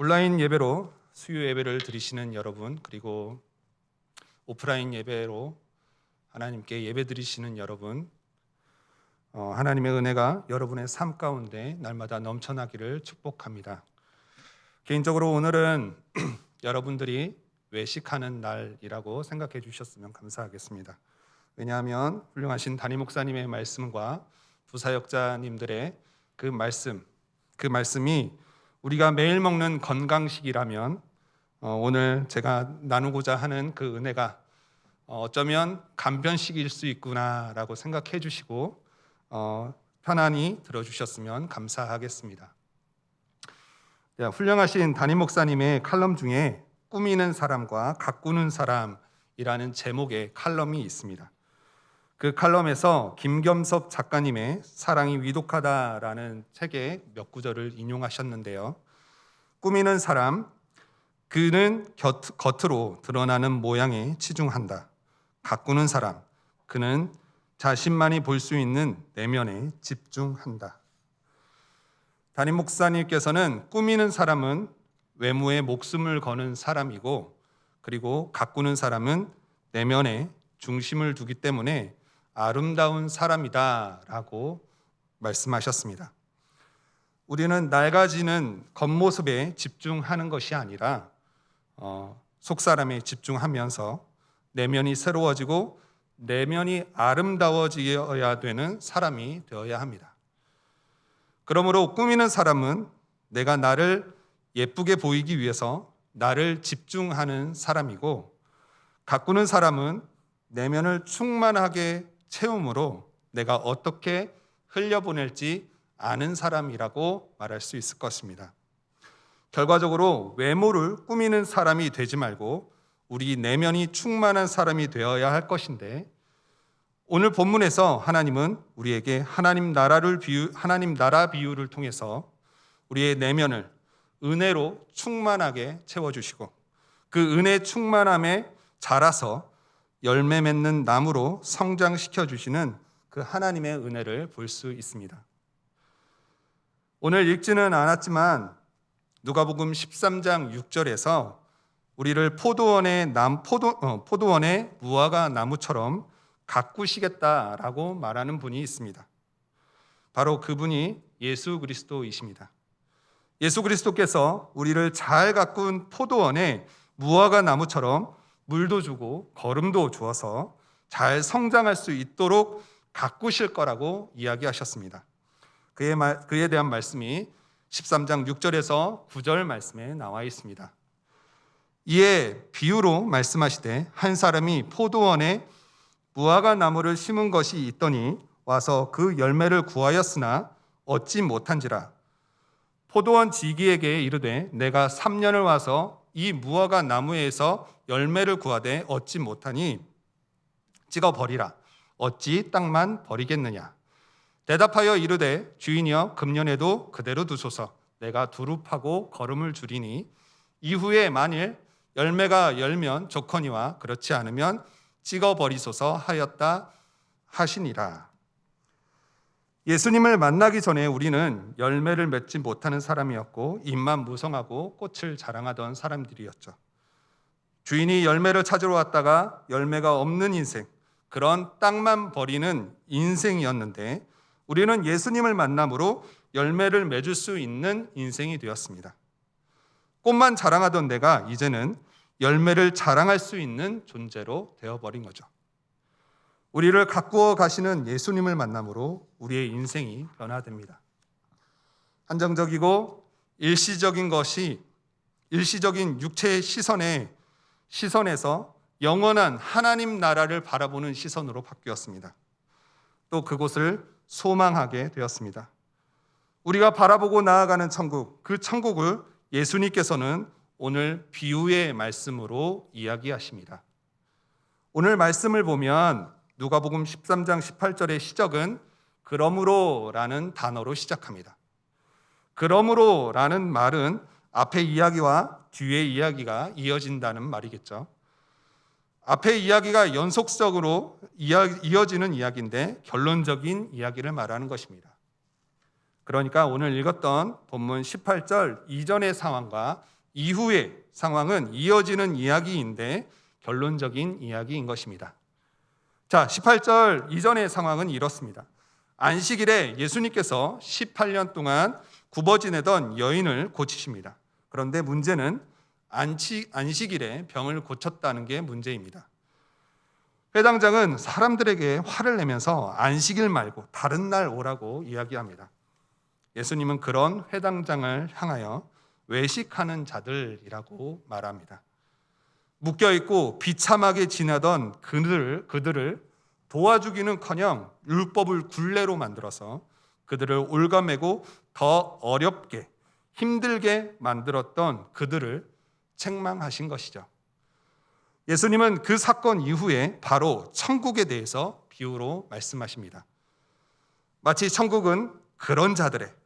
온라인 예배로 수요 예배를 드리시는 여러분, 그리고 오프라인 예배로 하나님께 예배 드리시는 여러분, 하나님의 은혜가 여러분의 삶 가운데 날마다 넘쳐나기를 축복합니다. 개인적으로 오늘은 여러분들이 외식하는 날이라고 생각해 주셨으면 감사하겠습니다. 왜냐하면 훌륭하신 담임 목사님의 말씀과 부사역자님들의 그 말씀이 우리가 매일 먹는 건강식이라면 오늘 제가 나누고자 하는 그 은혜가 어쩌면 간편식일 수 있구나라고 생각해 주시고 편안히 들어주셨으면 감사하겠습니다. 훌륭하신 담임 목사님의 칼럼 중에 꾸미는 사람과 가꾸는 사람이라는 제목의 칼럼이 있습니다. 그 칼럼에서 김겸섭 작가님의 사랑이 위독하다라는 책의 몇 구절을 인용하셨는데요. 꾸미는 사람, 그는 겉으로 드러나는 모양에 치중한다. 가꾸는 사람, 그는 자신만이 볼 수 있는 내면에 집중한다. 담임 목사님께서는 꾸미는 사람은 외모에 목숨을 거는 사람이고, 그리고 가꾸는 사람은 내면에 중심을 두기 때문에 아름다운 사람이다라고 말씀하셨습니다. 우리는 낡아지는 겉모습에 집중하는 것이 아니라 속사람에 집중하면서 내면이 새로워지고 내면이 아름다워져야 되는 사람이 되어야 합니다. 그러므로 꾸미는 사람은 내가 나를 예쁘게 보이기 위해서 나를 집중하는 사람이고, 가꾸는 사람은 내면을 충만하게 채움으로 내가 어떻게 흘려보낼지 아는 사람이라고 말할 수 있을 것입니다. 결과적으로 외모를 꾸미는 사람이 되지 말고 우리 내면이 충만한 사람이 되어야 할 것인데, 오늘 본문에서 하나님은 우리에게 하나님 나라 비유를 통해서 우리의 내면을 은혜로 충만하게 채워주시고 그 은혜 충만함에 자라서 열매 맺는 나무로 성장시켜 주시는 그 하나님의 은혜를 볼 수 있습니다. 오늘 읽지는 않았지만 누가복음 13장 6절에서 우리를 포도원의 무화과 나무처럼 가꾸시겠다라고 말하는 분이 있습니다. 바로 그분이 예수 그리스도이십니다. 예수 그리스도께서 우리를 잘 가꾼 포도원의 무화과 나무처럼 물도 주고 거름도 주어서 잘 성장할 수 있도록 가꾸실 거라고 이야기하셨습니다. 그에 대한 말씀이 13장 6절에서 9절 말씀에 나와 있습니다. 이에 비유로 말씀하시되 한 사람이 포도원에 무화과 나무를 심은 것이 있더니 와서 그 열매를 구하였으나 얻지 못한지라. 포도원 지기에게 이르되 내가 3년을 와서 이 무화과 나무에서 열매를 구하되 얻지 못하니 찍어 버리라. 어찌 땅만 버리겠느냐. 대답하여 이르되 주인이여 금년에도 그대로 두소서. 내가 두릅하고 거름을 줄이니 이후에 만일 열매가 열면 좋거니와 그렇지 않으면 찍어 버리소서 하였다 하시니라. 예수님을 만나기 전에 우리는 열매를 맺지 못하는 사람이었고 입만 무성하고 꽃을 자랑하던 사람들이었죠. 주인이 열매를 찾으러 왔다가 열매가 없는 인생, 그런 땅만 버리는 인생이었는데 우리는 예수님을 만남으로 열매를 맺을 수 있는 인생이 되었습니다. 꽃만 자랑하던 내가 이제는 열매를 자랑할 수 있는 존재로 되어버린 거죠. 우리를 가꾸어 가시는 예수님을 만남으로 우리의 인생이 변화됩니다. 한정적이고 일시적인 육체의 시선에서 영원한 하나님 나라를 바라보는 시선으로 바뀌었습니다. 또 그곳을 소망하게 되었습니다. 우리가 바라보고 나아가는 천국, 그 천국을 예수님께서는 오늘 비유의 말씀으로 이야기하십니다. 오늘 말씀을 보면 누가복음 13장 18절의 시작은 그러므로라는 단어로 시작합니다. 그러므로라는 말은 앞의 이야기와 뒤의 이야기가 이어진다는 말이겠죠. 앞의 이야기가 연속적으로 이어지는 이야기인데 결론적인 이야기를 말하는 것입니다. 그러니까 오늘 읽었던 본문 18절 이전의 상황과 이후의 상황은 이어지는 이야기인데 결론적인 이야기인 것입니다. 자, 18절 이전의 상황은 이렇습니다. 안식일에 예수님께서 18년 동안 굽어 지내던 여인을 고치십니다. 그런데 문제는 안식일에 병을 고쳤다는 게 문제입니다. 회당장은 사람들에게 화를 내면서 안식일 말고 다른 날 오라고 이야기합니다. 예수님은 그런 회당장을 향하여 외식하는 자들이라고 말합니다. 묶여있고 비참하게 지내던 그들을 도와주기는커녕 율법을 굴레로 만들어서 그들을 올가매고 더 어렵게 힘들게 만들었던 그들을 책망하신 것이죠. 예수님은 그 사건 이후에 바로 천국에 대해서 비유로 말씀하십니다. 마치 천국은 그런 자들의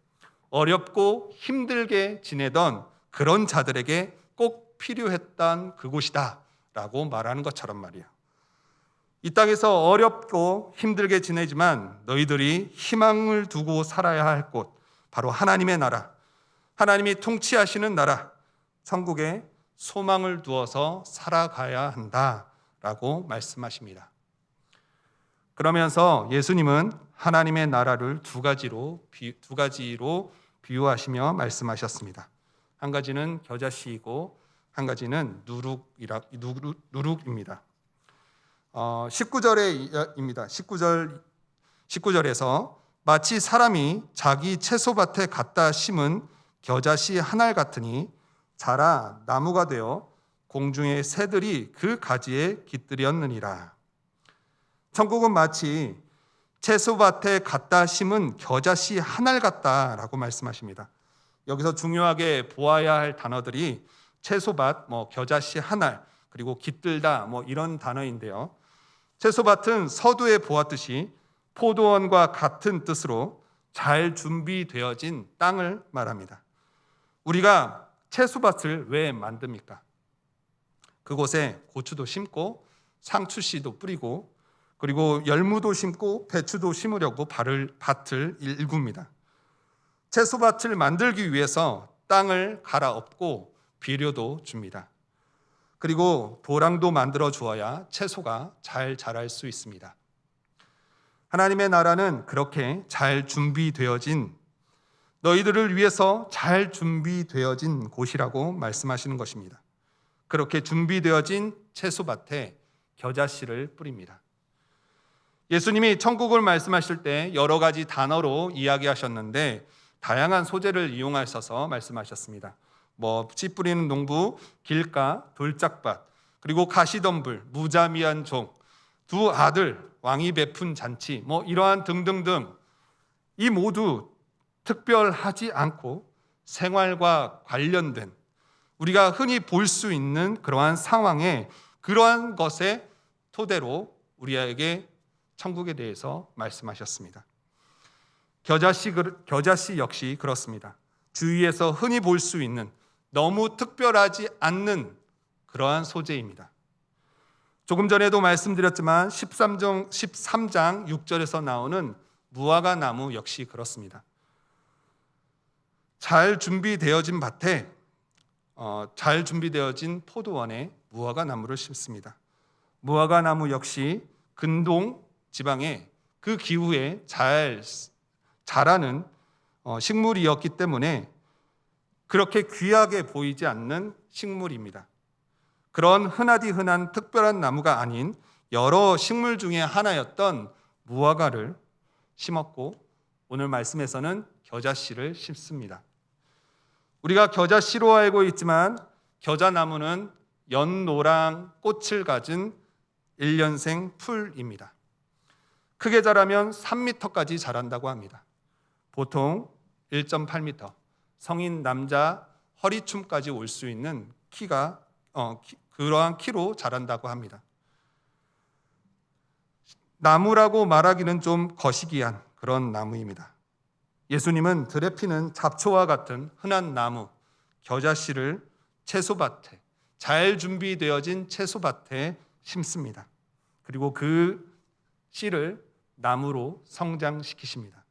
어렵고 힘들게 지내던 그런 자들에게 꼭 필요했던 그곳이다 라고 말하는 것처럼 말이에요. 이 땅에서 어렵고 힘들게 지내지만 너희들이 희망을 두고 살아야 할 곳, 바로 하나님의 나라, 하나님이 통치하시는 나라, 천국에 소망을 두어서 살아가야 한다라고 말씀하십니다. 그러면서 예수님은 하나님의 나라를 두 가지로 비유하시며 말씀하셨습니다. 한 가지는 겨자씨이고 한 가지는 누룩입니다. 19절에입니다. 19절에서 마치 사람이 자기 채소밭에 갖다 심은 겨자씨 한 알 같으니 자라 나무가 되어 공중의 새들이 그 가지에 깃들였느니라. 천국은 마치 채소밭에 갖다 심은 겨자씨 한 알 같다라고 말씀하십니다. 여기서 중요하게 보아야 할 단어들이 채소밭, 겨자씨 한 알, 그리고 깃들다 이런 단어인데요. 채소밭은 서두에 보았듯이 포도원과 같은 뜻으로 잘 준비되어진 땅을 말합니다. 우리가 채소밭을 왜 만듭니까? 그곳에 고추도 심고 상추씨도 뿌리고 그리고 열무도 심고 배추도 심으려고 밭을 일굽니다. 채소밭을 만들기 위해서 땅을 갈아엎고 비료도 줍니다. 그리고 도랑도 만들어 주어야 채소가 잘 자랄 수 있습니다. 하나님의 나라는 그렇게 잘 준비되어진, 너희들을 위해서 잘 준비되어진 곳이라고 말씀하시는 것입니다. 그렇게 준비되어진 채소밭에 겨자씨를 뿌립니다. 예수님이 천국을 말씀하실 때 여러 가지 단어로 이야기하셨는데 다양한 소재를 이용하셔서 말씀하셨습니다. 씨 뿌리는 농부, 길가, 돌짝밭, 그리고 가시덤불, 무자미한 종, 두 아들, 왕이 베푼 잔치, 이러한 등등등, 이 모두 특별하지 않고 생활과 관련된 우리가 흔히 볼 수 있는 그러한 상황에 그러한 것의 토대로 우리에게 천국에 대해서 말씀하셨습니다. 겨자씨 역시 그렇습니다. 주위에서 흔히 볼 수 있는 너무 특별하지 않는 그러한 소재입니다. 조금 전에도 말씀드렸지만 13장 6절에서 나오는 무화과 나무 역시 그렇습니다. 잘 준비되어진 밭에 잘 준비되어진 포도원에 무화과 나무를 심습니다. 무화과 나무 역시 근동 지방에 그 기후에 잘 자라는 식물이었기 때문에 그렇게 귀하게 보이지 않는 식물입니다. 그런 흔하디 흔한 특별한 나무가 아닌 여러 식물 중에 하나였던 무화과를 심었고 오늘 말씀에서는 겨자씨를 심습니다. 우리가 겨자씨로 알고 있지만 겨자나무는 연노랑 꽃을 가진 일년생 풀입니다. 크게 자라면 3m까지 자란다고 합니다. 보통 1.8m, 성인 남자 허리춤까지 올 수 있는 그러한 키로 자란다고 합니다. 나무라고 말하기는 좀 거시기한 그런 나무입니다. 예수님은 들에 피는 잡초와 같은 흔한 나무, 겨자씨를 채소밭에, 잘 준비되어진 채소밭에 심습니다. 그리고 그 씨를 나무로 성장시키십니다.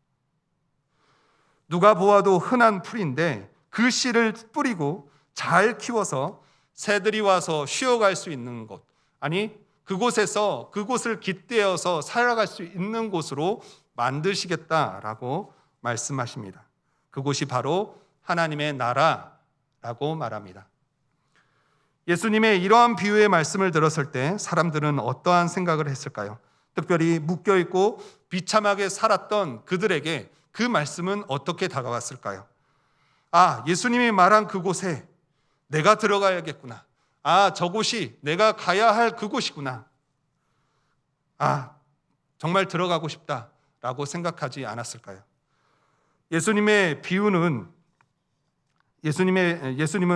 누가 보아도 흔한 풀인데 그 씨를 뿌리고 잘 키워서 새들이 와서 쉬어갈 수 있는 곳, 아니 그곳을 깃대어서 살아갈 수 있는 곳으로 만드시겠다라고 말씀하십니다. 그곳이 바로 하나님의 나라라고 말합니다. 예수님의 이러한 비유의 말씀을 들었을 때 사람들은 어떠한 생각을 했을까요? 특별히 묶여있고 비참하게 살았던 그들에게 그 말씀은 어떻게 다가왔을까요? 예수님이 말한 그곳에 내가 들어가야겠구나. 저곳이 내가 가야 할 그곳이구나. 정말 들어가고 싶다라고 생각하지 않았을까요? 예수님은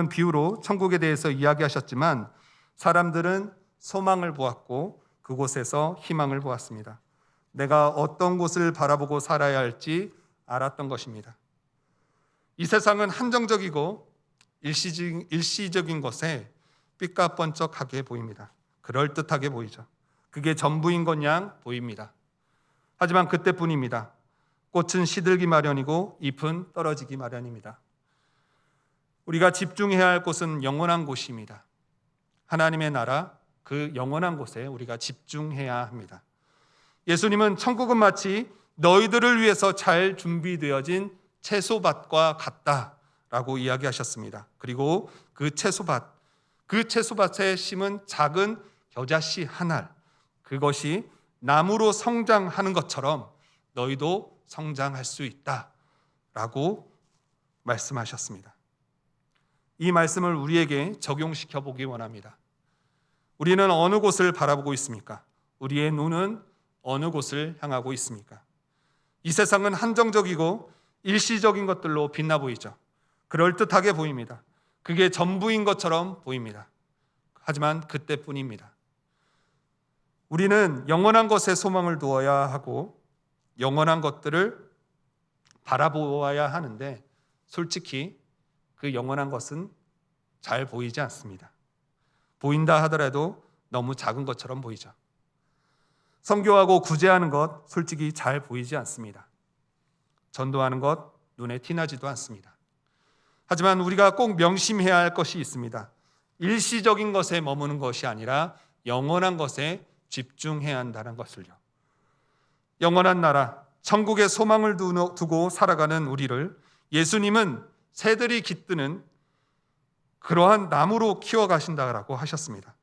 비유로 천국에 대해서 이야기하셨지만 사람들은 소망을 보았고 그곳에서 희망을 보았습니다. 내가 어떤 곳을 바라보고 살아야 할지 알았던 것입니다. 이 세상은 한정적이고 일시적인 것에 삐까뻔쩍하게 보입니다. 그럴듯하게 보이죠. 그게 전부인 것 양 보입니다. 하지만 그때뿐입니다. 꽃은 시들기 마련이고 잎은 떨어지기 마련입니다. 우리가 집중해야 할 곳은 영원한 곳입니다. 하나님의 나라, 그 영원한 곳에 우리가 집중해야 합니다. 예수님은 천국은 마치 너희들을 위해서 잘 준비되어진 채소밭과 같다라고 이야기하셨습니다. 그리고 그 채소밭에 심은 작은 겨자씨 한 알, 그것이 나무로 성장하는 것처럼 너희도 성장할 수 있다라고 말씀하셨습니다. 이 말씀을 우리에게 적용시켜 보기 원합니다. 우리는 어느 곳을 바라보고 있습니까? 우리의 눈은 어느 곳을 향하고 있습니까? 이 세상은 한정적이고 일시적인 것들로 빛나 보이죠. 그럴듯하게 보입니다. 그게 전부인 것처럼 보입니다. 하지만 그때뿐입니다. 우리는 영원한 것에 소망을 두어야 하고 영원한 것들을 바라보아야 하는데 솔직히 그 영원한 것은 잘 보이지 않습니다. 보인다 하더라도 너무 작은 것처럼 보이죠. 선교하고 구제하는 것 솔직히 잘 보이지 않습니다. 전도하는 것 눈에 티나지도 않습니다. 하지만 우리가 꼭 명심해야 할 것이 있습니다. 일시적인 것에 머무는 것이 아니라 영원한 것에 집중해야 한다는 것을요. 영원한 나라, 천국의 소망을 두고 살아가는 우리를 예수님은 새들이 깃드는 그러한 나무로 키워가신다고 하셨습니다.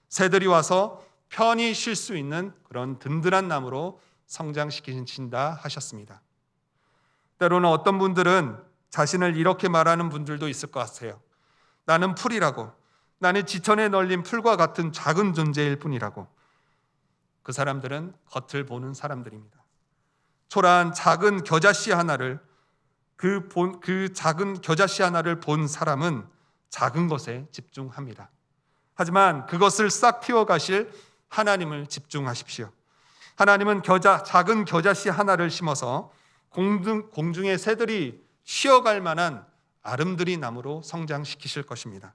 새들이 와서 편히 쉴 수 있는 그런 든든한 나무로 성장시키신다 하셨습니다. 때로는 어떤 분들은 자신을 이렇게 말하는 분들도 있을 것 같아요. 나는 풀이라고, 나는 지천에 널린 풀과 같은 작은 존재일 뿐이라고. 그 사람들은 겉을 보는 사람들입니다. 초라한 작은 겨자씨 하나를 그 작은 겨자씨 하나를 본 사람은 작은 것에 집중합니다. 하지만 그것을 싹 틔워가실 하나님을 집중하십시오. 하나님은 작은 겨자씨 하나를 심어서 공중의 새들이 쉬어갈 만한 아름드리 나무로 성장시키실 것입니다.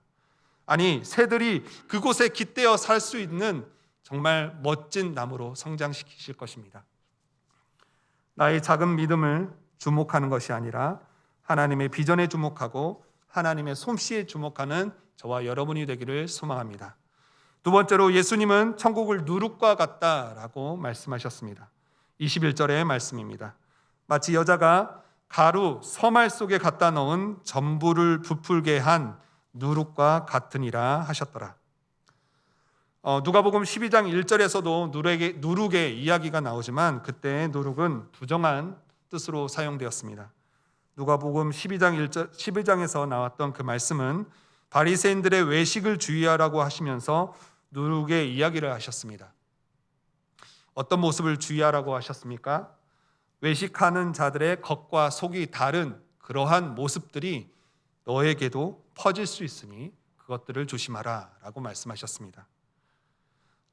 아니, 새들이 그곳에 깃대어 살 수 있는 정말 멋진 나무로 성장시키실 것입니다. 나의 작은 믿음을 주목하는 것이 아니라 하나님의 비전에 주목하고 하나님의 솜씨에 주목하는 저와 여러분이 되기를 소망합니다. 두 번째로 예수님은 천국을 누룩과 같다라고 말씀하셨습니다. 21절의 말씀입니다. 마치 여자가 가루 서말 속에 갖다 넣은 전부를 부풀게 한 누룩과 같으니라 하셨더라. 누가복음 12장 1절에서도 누룩의 이야기가 나오지만 그때 누룩은 부정한 뜻으로 사용되었습니다. 누가복음 12장에서 나왔던 그 말씀은 바리새인들의 외식을 주의하라고 하시면서 누룩의 이야기를 하셨습니다. 어떤 모습을 주의하라고 하셨습니까? 외식하는 자들의 겉과 속이 다른 그러한 모습들이 너에게도 퍼질 수 있으니 그것들을 조심하라 라고 말씀하셨습니다.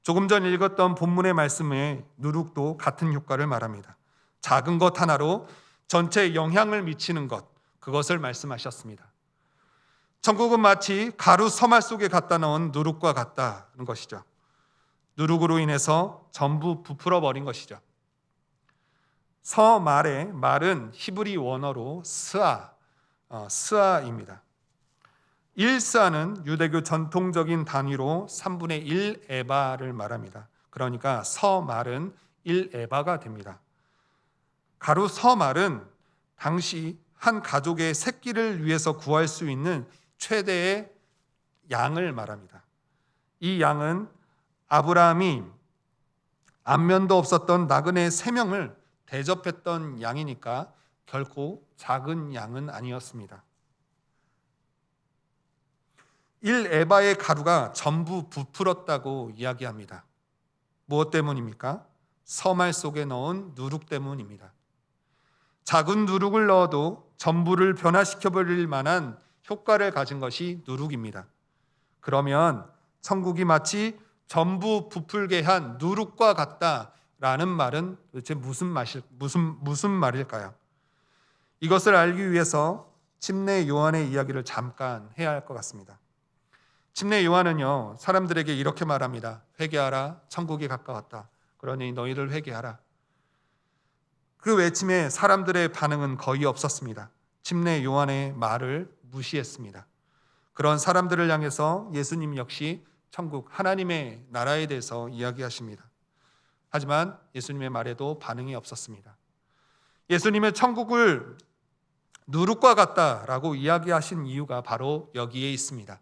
조금 전 읽었던 본문의 말씀에 누룩도 같은 효과를 말합니다. 작은 것 하나로 전체에 영향을 미치는 것, 그것을 말씀하셨습니다. 천국은 마치 가루 서말 속에 갖다 넣은 누룩과 같다는 것이죠. 누룩으로 인해서 전부 부풀어 버린 것이죠. 서말의 말은 히브리 원어로 스아입니다. 1스아는 유대교 전통적인 단위로 3분의 1 에바를 말합니다. 그러니까 서말은 1 에바가 됩니다. 가로 서말은 당시 한 가족의 새끼를 위해서 구할 수 있는 최대의 양을 말합니다. 이 양은 아브라함이 안면도 없었던 나그네 3명을 대접했던 양이니까 결코 작은 양은 아니었습니다. 1에바의 가루가 전부 부풀었다고 이야기합니다. 무엇 때문입니까? 서말 속에 넣은 누룩 때문입니다. 작은 누룩을 넣어도 전부를 변화시켜버릴 만한 효과를 가진 것이 누룩입니다. 그러면 천국이 마치 전부 부풀게 한 누룩과 같다라는 말은 도대체 무슨 말일까요? 이것을 알기 위해서 침례 요한의 이야기를 잠깐 해야 할 것 같습니다. 침례 요한은요, 사람들에게 이렇게 말합니다. 회개하라, 천국이 가까웠다. 그러니 너희들 회개하라. 그 외침에 사람들의 반응은 거의 없었습니다. 침례 요한의 말을 무시했습니다. 그런 사람들을 향해서 예수님 역시 천국 하나님의 나라에 대해서 이야기하십니다. 하지만 예수님의 말에도 반응이 없었습니다. 예수님의 천국을 누룩과 같다라고 이야기하신 이유가 바로 여기에 있습니다.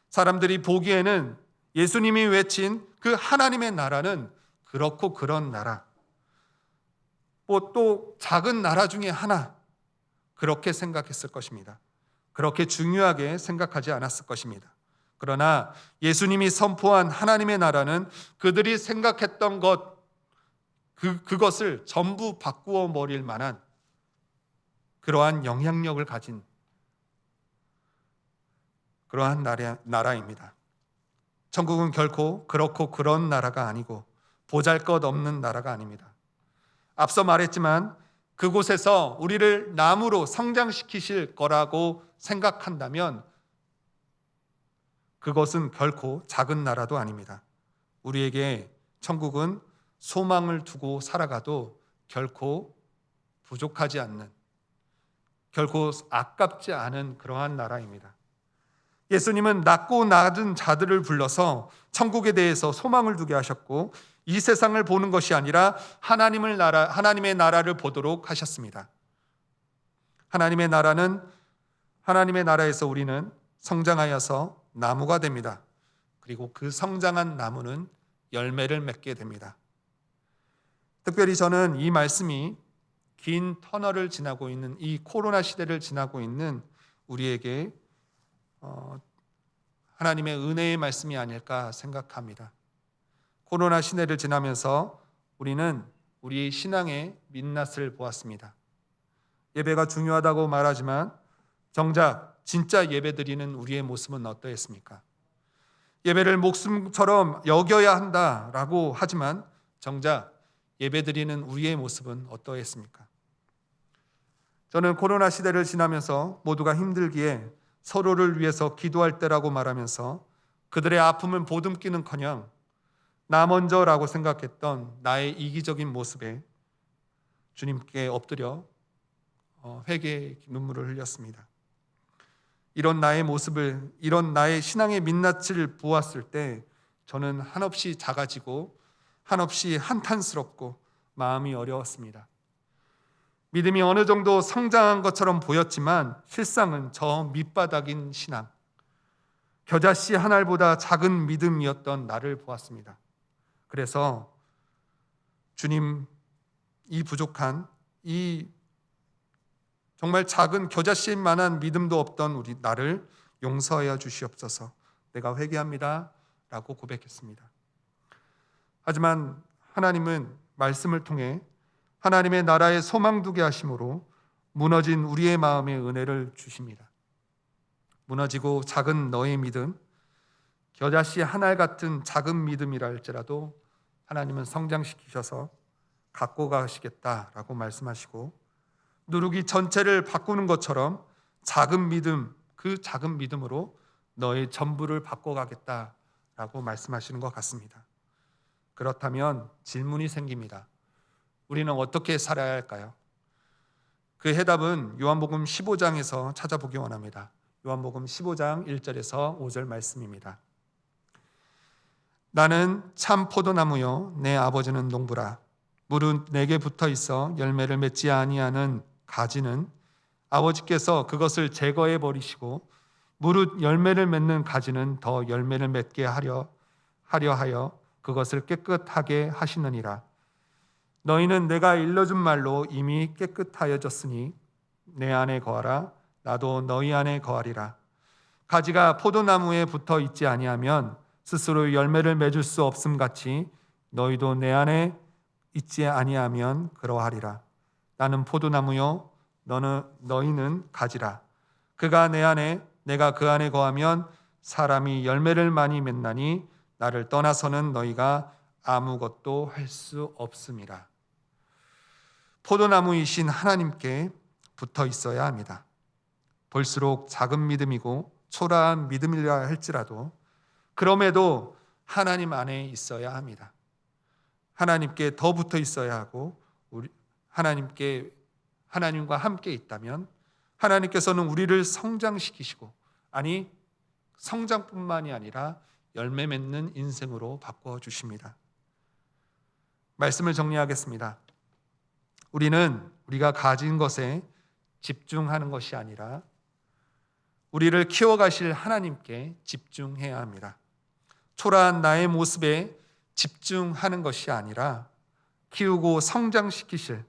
사람들이 보기에는 예수님이 외친 그 하나님의 나라는 그렇고 그런 나라, 또 작은 나라 중에 하나, 그렇게 생각했을 것입니다. 그렇게 중요하게 생각하지 않았을 것입니다. 그러나 예수님이 선포한 하나님의 나라는 그들이 생각했던 그것을 전부 바꾸어 버릴 만한 그러한 영향력을 가진 그러한 나라입니다. 천국은 결코 그렇고 그런 나라가 아니고 보잘것없는 나라가 아닙니다. 앞서 말했지만 그곳에서 우리를 나무로 성장시키실 거라고 생각한다면 그것은 결코 작은 나라도 아닙니다. 우리에게 천국은 소망을 두고 살아가도 결코 부족하지 않는, 결코 아깝지 않은 그러한 나라입니다. 예수님은 낮고 낮은 자들을 불러서 천국에 대해서 소망을 두게 하셨고 이 세상을 보는 것이 아니라 하나님의 나라를 보도록 하셨습니다. 하나님의 나라에서 우리는 성장하여서 나무가 됩니다. 그리고 그 성장한 나무는 열매를 맺게 됩니다. 특별히 저는 이 말씀이 긴 터널을 지나고 있는 이 코로나 시대를 지나고 있는 우리에게 하나님의 은혜의 말씀이 아닐까 생각합니다. 코로나 시대를 지나면서 우리는 우리의 신앙의 민낯을 보았습니다. 예배가 중요하다고 말하지만 정작 진짜 예배드리는 우리의 모습은 어떠했습니까? 예배를 목숨처럼 여겨야 한다라고 하지만 정작 예배드리는 우리의 모습은 어떠했습니까? 저는 코로나 시대를 지나면서 모두가 힘들기에 서로를 위해서 기도할 때라고 말하면서 그들의 아픔을 보듬기는커녕 나 먼저라고 생각했던 나의 이기적인 모습에 주님께 엎드려 회개의 눈물을 흘렸습니다. 이런 나의 모습을, 이런 나의 신앙의 민낯을 보았을 때 저는 한없이 작아지고 한없이 한탄스럽고 마음이 어려웠습니다. 믿음이 어느 정도 성장한 것처럼 보였지만 실상은 저 밑바닥인 신앙, 겨자씨 한 알보다 작은 믿음이었던 나를 보았습니다. 그래서 주님, 이 부족한, 이 정말 작은 겨자씨만한 믿음도 없던 우리 나를 용서하여 주시옵소서. 내가 회개합니다 라고 고백했습니다. 하지만 하나님은 말씀을 통해 하나님의 나라에 소망 두게 하심으로 무너진 우리의 마음에 은혜를 주십니다. 무너지고 작은 너의 믿음, 겨자씨 한 알 같은 작은 믿음이라 할지라도 하나님은 성장시키셔서 갖고 가시겠다라고 말씀하시고 누룩이 전체를 바꾸는 것처럼 작은 믿음, 그 작은 믿음으로 너의 전부를 바꿔가겠다라고 말씀하시는 것 같습니다. 그렇다면 질문이 생깁니다. 우리는 어떻게 살아야 할까요? 그 해답은 요한복음 15장에서 찾아보기 원합니다. 요한복음 15장 1절에서 5절 말씀입니다. 나는 참 포도나무요 내 아버지는 농부라. 무릇 내게 붙어 있어 열매를 맺지 아니하는 가지는 아버지께서 그것을 제거해 버리시고 무릇 열매를 맺는 가지는 더 열매를 맺게 하려 하여 그것을 깨끗하게 하시느니라. 너희는 내가 일러준 말로 이미 깨끗하여졌으니 내 안에 거하라. 나도 너희 안에 거하리라. 가지가 포도나무에 붙어 있지 아니하면 스스로 열매를 맺을 수 없음 같이 너희도 내 안에 있지 아니하면 그러하리라. 나는 포도나무요 너희는 가지라. 그가 내 안에 내가 그 안에 거하면 사람이 열매를 많이 맺나니 나를 떠나서는 너희가 아무것도 할 수 없음이라. 포도나무이신 하나님께 붙어 있어야 합니다. 볼수록 작은 믿음이고 초라한 믿음이라 할지라도 그럼에도 하나님 안에 있어야 합니다. 하나님께 더 붙어 있어야 하고 하나님과 함께 있다면 하나님께서는 우리를 성장시키시고 아니 성장뿐만이 아니라 열매 맺는 인생으로 바꿔 주십니다. 말씀을 정리하겠습니다. 우리는 우리가 가진 것에 집중하는 것이 아니라 우리를 키워가실 하나님께 집중해야 합니다. 초라한 나의 모습에 집중하는 것이 아니라 키우고 성장시키실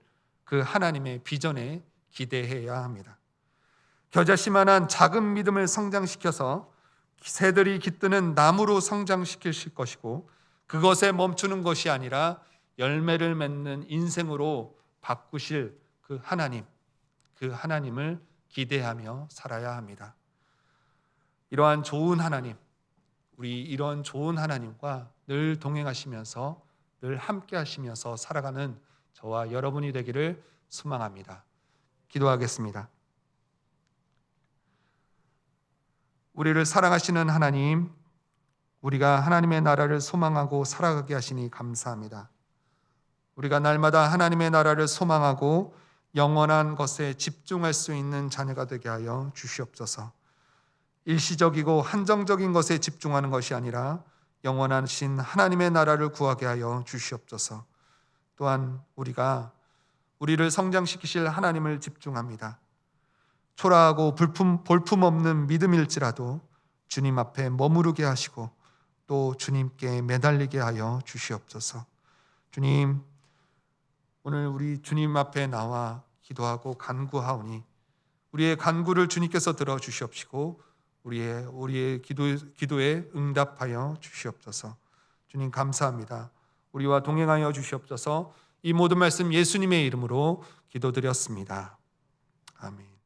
그 하나님의 비전에 기대해야 합니다. 겨자씨만한 작은 믿음을 성장시켜서 새들이 깃드는 나무로 성장시키실 것이고 그것에 멈추는 것이 아니라 열매를 맺는 인생으로 바꾸실 그 하나님을 기대하며 살아야 합니다. 이러한 좋은 하나님, 우리 이런 좋은 하나님과 늘 동행하시면서 늘 함께 하시면서 살아가는 저와 여러분이 되기를 소망합니다. 기도하겠습니다. 우리를 사랑하시는 하나님, 우리가 하나님의 나라를 소망하고 살아가게 하시니 감사합니다. 우리가 날마다 하나님의 나라를 소망하고 영원한 것에 집중할 수 있는 자녀가 되게 하여 주시옵소서. 일시적이고 한정적인 것에 집중하는 것이 아니라 영원하신 하나님의 나라를 구하게 하여 주시옵소서. 또한 우리가 우리를 성장시키실 하나님을 집중합니다. 초라하고 볼품없는 믿음일지라도 주님 앞에 머무르게 하시고 또 주님께 매달리게 하여 주시옵소서. 주님, 오늘 우리 주님 앞에 나와 기도하고 간구하오니 우리의 간구를 주님께서 들어주시옵시고 우리의 기도에 응답하여 주시옵소서. 주님 감사합니다. 우리와 동행하여 주시옵소서. 이 모든 말씀 예수님의 이름으로 기도드렸습니다. 아멘.